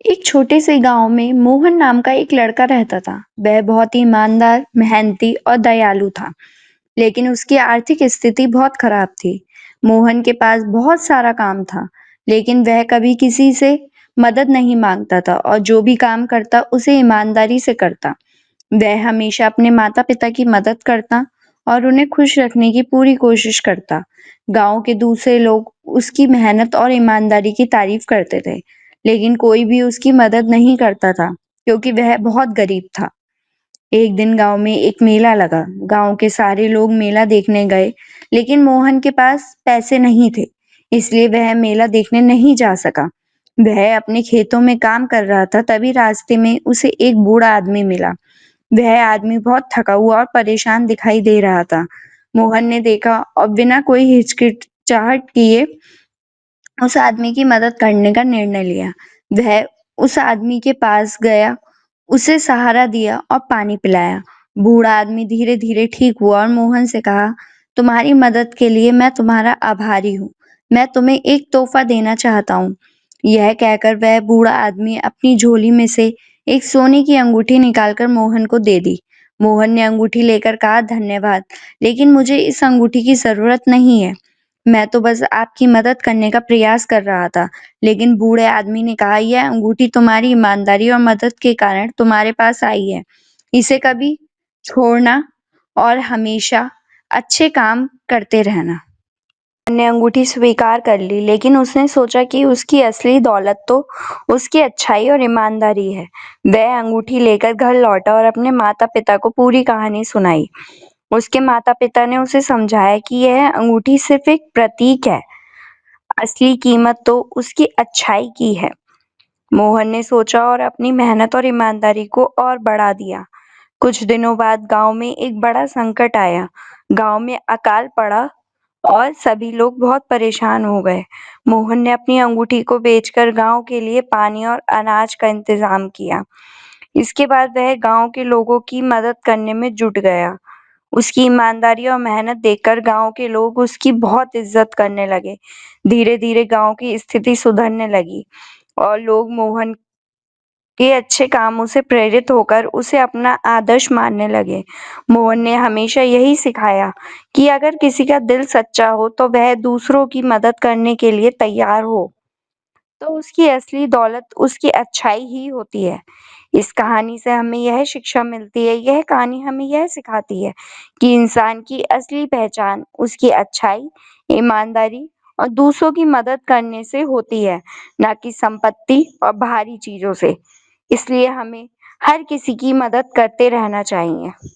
एक छोटे से गांव में मोहन नाम का एक लड़का रहता था। वह बहुत ही ईमानदार, मेहनती और दयालु था, लेकिन उसकी आर्थिक स्थिति बहुत खराब थी। मोहन के पास बहुत सारा काम था, लेकिन वह कभी किसी से मदद नहीं मांगता था और जो भी काम करता उसे ईमानदारी से करता। वह हमेशा अपने माता-पिता की मदद करता और उन्हें खुश रखने की पूरी कोशिश करता। गांव के दूसरे लोग उसकी मेहनत और ईमानदारी की तारीफ करते थे, लेकिन कोई भी उसकी मदद नहीं करता था क्योंकि वह बहुत गरीब था। एक दिन गांव में एक मेला लगा। गांव के सारे लोग मेला देखने गए, लेकिन मोहन के पास पैसे नहीं थे, इसलिए वह मेला देखने नहीं जा सका। वह अपने खेतों में काम कर रहा था, तभी रास्ते में उसे एक बूढ़ा आदमी मिला। वह आदमी बहुत थका हुआ और परेशान दिखाई दे रहा था। मोहन ने देखा और बिना कोई हिचकिचाहट किए उस आदमी की मदद करने का निर्णय लिया। वह उस आदमी के पास गया, उसे सहारा दिया और पानी पिलाया। बूढ़ा आदमी धीरे-धीरे ठीक हुआ और मोहन से कहा, "तुम्हारी मदद के लिए मैं तुम्हारा आभारी हूँ। मैं तुम्हें एक तोहफा देना चाहता हूँ।" यह कहकर वह बूढ़ा आदमी अपनी झोली में से एक सोने की अंगूठी निकालकर मोहन को दे दी। मोहन ने अंगूठी लेकर कहा, "धन्यवाद, लेकिन मुझे इस अंगूठी की ज़रूरत नहीं है। मैं तो बस आपकी मदद करने का प्रयास कर रहा था।" लेकिन बूढ़े आदमी ने कहा, "यह अंगूठी तुम्हारी ईमानदारी और मदद के कारण तुम्हारे पास आई है। इसे कभी छोड़ना और हमेशा अच्छे काम करते रहना।" ने अंगूठी स्वीकार कर ली, लेकिन उसने सोचा कि उसकी असली दौलत तो उसकी अच्छाई और ईमानदारी है। वह अंगूठी लेकर घर लौटा और अपने माता-पिता को पूरी कहानी सुनाई। उसके माता-पिता ने उसे समझाया कि यह अंगूठी सिर्फ एक प्रतीक है, असली कीमत तो उसकी अच्छाई की है। मोहन ने सोचा और अपनी मेहनत और ईमानदारी को और बढ़ा दिया। कुछ दिनों बाद गांव में एक बड़ा संकट आया। गांव में अकाल पड़ा और सभी लोग बहुत परेशान हो गए। मोहन ने अपनी अंगूठी को बेचकर गांव के लिए पानी और अनाज का इंतजाम किया। इसके बाद वह गांव के लोगों की मदद करने में जुट गया। उसकी ईमानदारी और मेहनत देखकर गांव के लोग उसकी बहुत इज्जत करने लगे। धीरे-धीरे गांव की स्थिति सुधरने लगी और लोग मोहन के अच्छे कामों से प्रेरित होकर उसे अपना आदर्श मानने लगे। मोहन ने हमेशा यही सिखाया कि अगर किसी का दिल सच्चा हो तो वह दूसरों की मदद करने के लिए तैयार हो, तो उसकी असली दौलत उसकी अच्छाई ही होती है। इस कहानी से हमें यह शिक्षा मिलती है, यह कहानी हमें यह सिखाती है कि इंसान की असली पहचान उसकी अच्छाई, ईमानदारी और दूसरों की मदद करने से होती है, ना कि संपत्ति और बाहरी चीज़ों से। इसलिए हमें हर किसी की मदद करते रहना चाहिए।